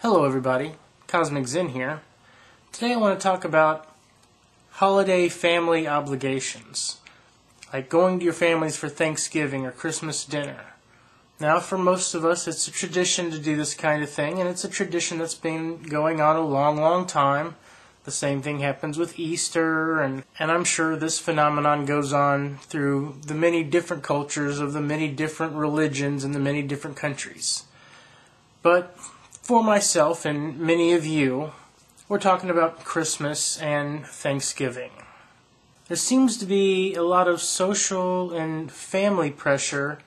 Hello everybody, Cosmic Zen here. Today I want to talk about holiday family obligations, like going to your families for Thanksgiving or Christmas dinner. Now for most of us it's a tradition to do this kind of thing, and it's a tradition that's been going on a long time. The same thing happens with Easter, and I'm sure this phenomenon goes on through the many different cultures of the many different religions in the many different countries. But for myself and many of you, we're talking about Christmas and Thanksgiving. There seems to be a lot of social and family pressure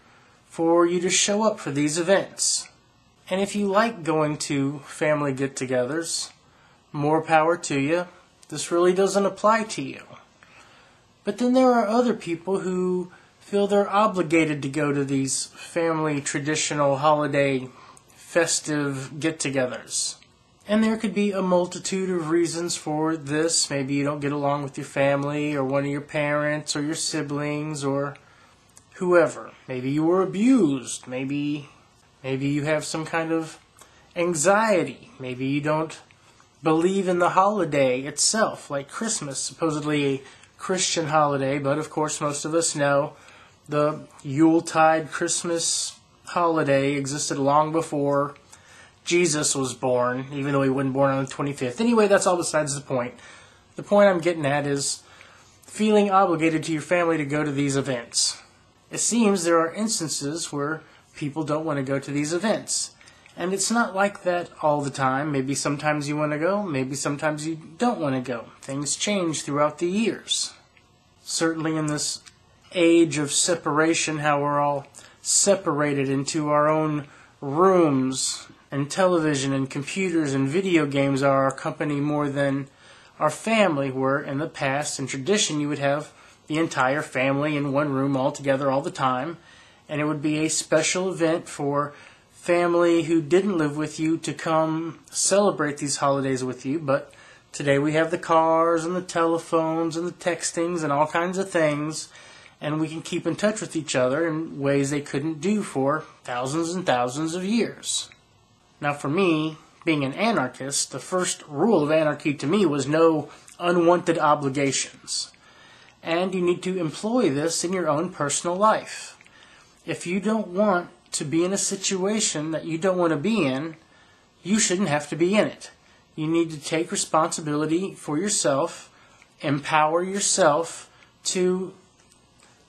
for you to show up for these events. And if you like going to family get-togethers, more power to you. This really doesn't apply to you. But then there are other people who feel they're obligated to go to these family traditional holiday festive get-togethers. And there could be a multitude of reasons for this. Maybe you don't get along with your family or one of your parents or your siblings or whoever. Maybe you were abused. Maybe you have some kind of anxiety. Maybe you don't believe in the holiday itself, like Christmas, supposedly a Christian holiday, but of course most of us know the Yuletide Christmas holiday existed long before Jesus was born, even though he wasn't born on the 25th. Anyway, that's all besides the point. The point I'm getting at is feeling obligated to your family to go to these events. It seems there are instances where people don't want to go to these events. And it's not like that all the time. Maybe sometimes you want to go, maybe sometimes you don't want to go. Things change throughout the years. Certainly in this age of separation, how we're all separated into our own rooms, and television and computers and video games are our company more than our family, where in the past, in tradition, you would have the entire family in one room all together all the time, and it would be a special event for family who didn't live with you to come celebrate these holidays with you. But today we have the cars and the telephones and the textings and all kinds of things, and we can keep in touch with each other in ways they couldn't do for thousands and thousands of years. Now for me, being an anarchist, the first rule of anarchy to me was no unwanted obligations. And you need to employ this in your own personal life. If you don't want to be in a situation that you don't want to be in, you shouldn't have to be in it. You need to take responsibility for yourself, empower yourself to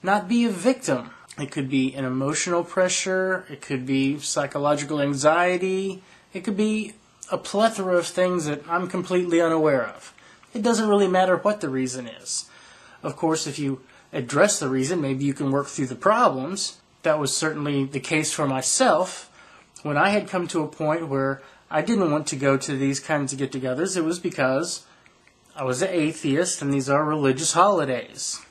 not be a victim. It could be an emotional pressure, it could be psychological anxiety, it could be a plethora of things that I'm completely unaware of. It doesn't really matter what the reason is. Of course, if you address the reason, maybe you can work through the problems. That was certainly the case for myself. When I had come to a point where I didn't want to go to these kinds of get-togethers, it was because I was an atheist and these are religious holidays.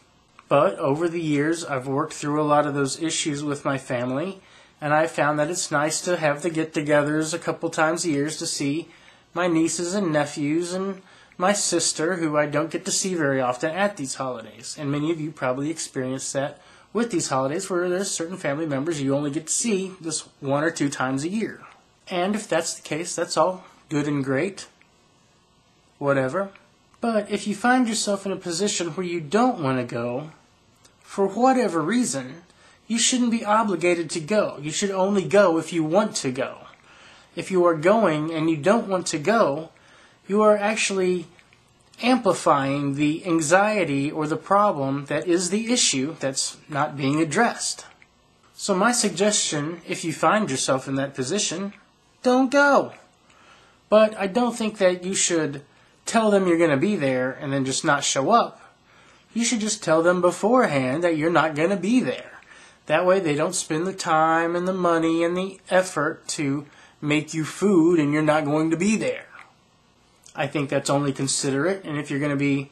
But over the years, I've worked through a lot of those issues with my family, and I found that it's nice to have the get-togethers a couple times a year to see my nieces and nephews and my sister, who I don't get to see very often at these holidays. And many of you probably experience that with these holidays, where there's certain family members you only get to see this 1 or 2 times a year. And if that's the case, that's all good and great. Whatever. But if you find yourself in a position where you don't want to go, for whatever reason, you shouldn't be obligated to go. You should only go if you want to go. If you are going and you don't want to go, you are actually amplifying the anxiety or the problem that is the issue that's not being addressed. So my suggestion, if you find yourself in that position, don't go. But I don't think that you should tell them you're going to be there and then just not show up. You should just tell them beforehand that you're not going to be there. That way they don't spend the time and the money and the effort to make you food and you're not going to be there. I think that's only considerate, and if you're going to be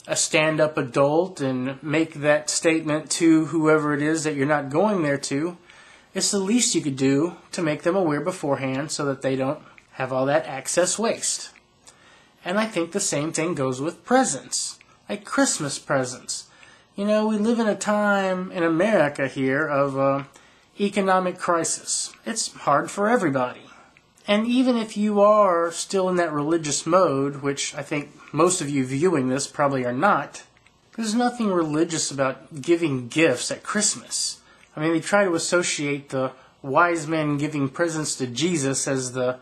a stand-up adult and make that statement to whoever it is that you're not going there to, it's the least you could do to make them aware beforehand so that they don't have all that excess waste. And I think the same thing goes with presents, like Christmas presents. You know, we live in a time in America here of economic crisis. It's hard for everybody. And even if you are still in that religious mode, which I think most of you viewing this probably are not, there's nothing religious about giving gifts at Christmas. I mean, they try to associate the wise men giving presents to Jesus as the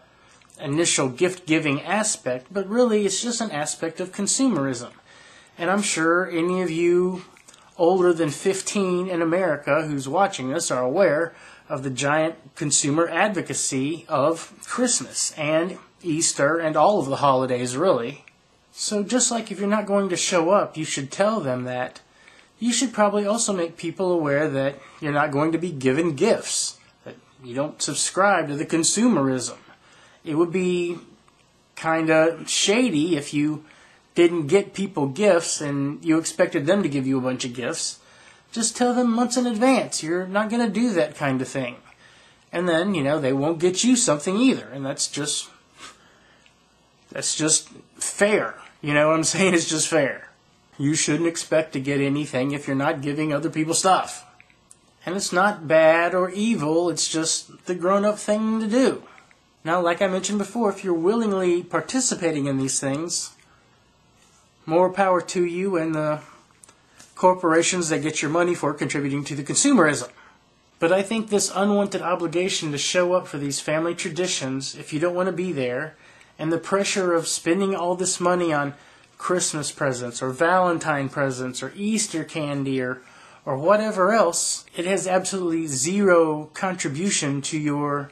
initial gift-giving aspect, but really it's just an aspect of consumerism. And I'm sure any of you older than 15 in America who's watching this are aware of the giant consumer advocacy of Christmas and Easter and all of the holidays, really. So just like if you're not going to show up, you should tell them that. You should probably also make people aware that you're not going to be given gifts, that you don't subscribe to the consumerism. It would be kind of shady if you didn't get people gifts and you expected them to give you a bunch of gifts. Just tell them months in advance you're not going to do that kind of thing. And then, they won't get you something either. And that's just fair. You know what I'm saying? It's just fair. You shouldn't expect to get anything if you're not giving other people stuff. And it's not bad or evil, it's just the grown-up thing to do. Now, like I mentioned before, if you're willingly participating in these things, more power to you and the corporations that get your money for contributing to the consumerism. But I think this unwanted obligation to show up for these family traditions, if you don't want to be there, and the pressure of spending all this money on Christmas presents or Valentine presents or Easter candy or whatever else, it has absolutely zero contribution to your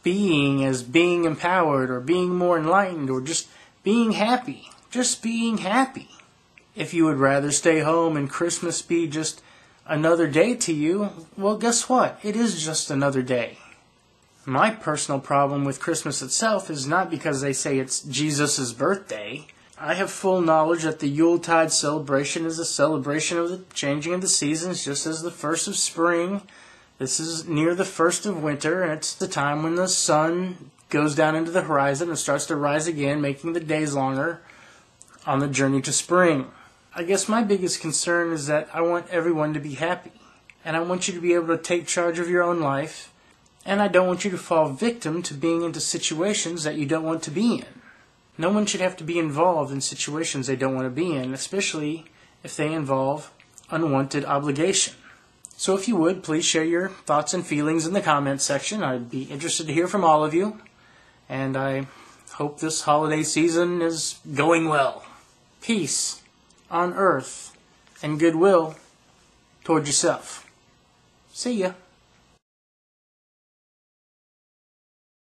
being as being empowered or being more enlightened or just being happy. Just being happy. If you would rather stay home and Christmas be just another day to you, well, guess what? It is just another day. My personal problem with Christmas itself is not because they say it's Jesus' birthday. I have full knowledge that the Yuletide celebration is a celebration of the changing of the seasons, just as the first of spring. This is near the first of winter, and it's the time when the sun goes down into the horizon and starts to rise again, making the days longer on the journey to spring. I guess my biggest concern is that I want everyone to be happy. And I want you to be able to take charge of your own life. And I don't want you to fall victim to being into situations that you don't want to be in. No one should have to be involved in situations they don't want to be in, especially if they involve unwanted obligation. So if you would, please share your thoughts and feelings in the comments section. I'd be interested to hear from all of you. And I hope this holiday season is going well. Peace on earth and goodwill toward yourself. See ya.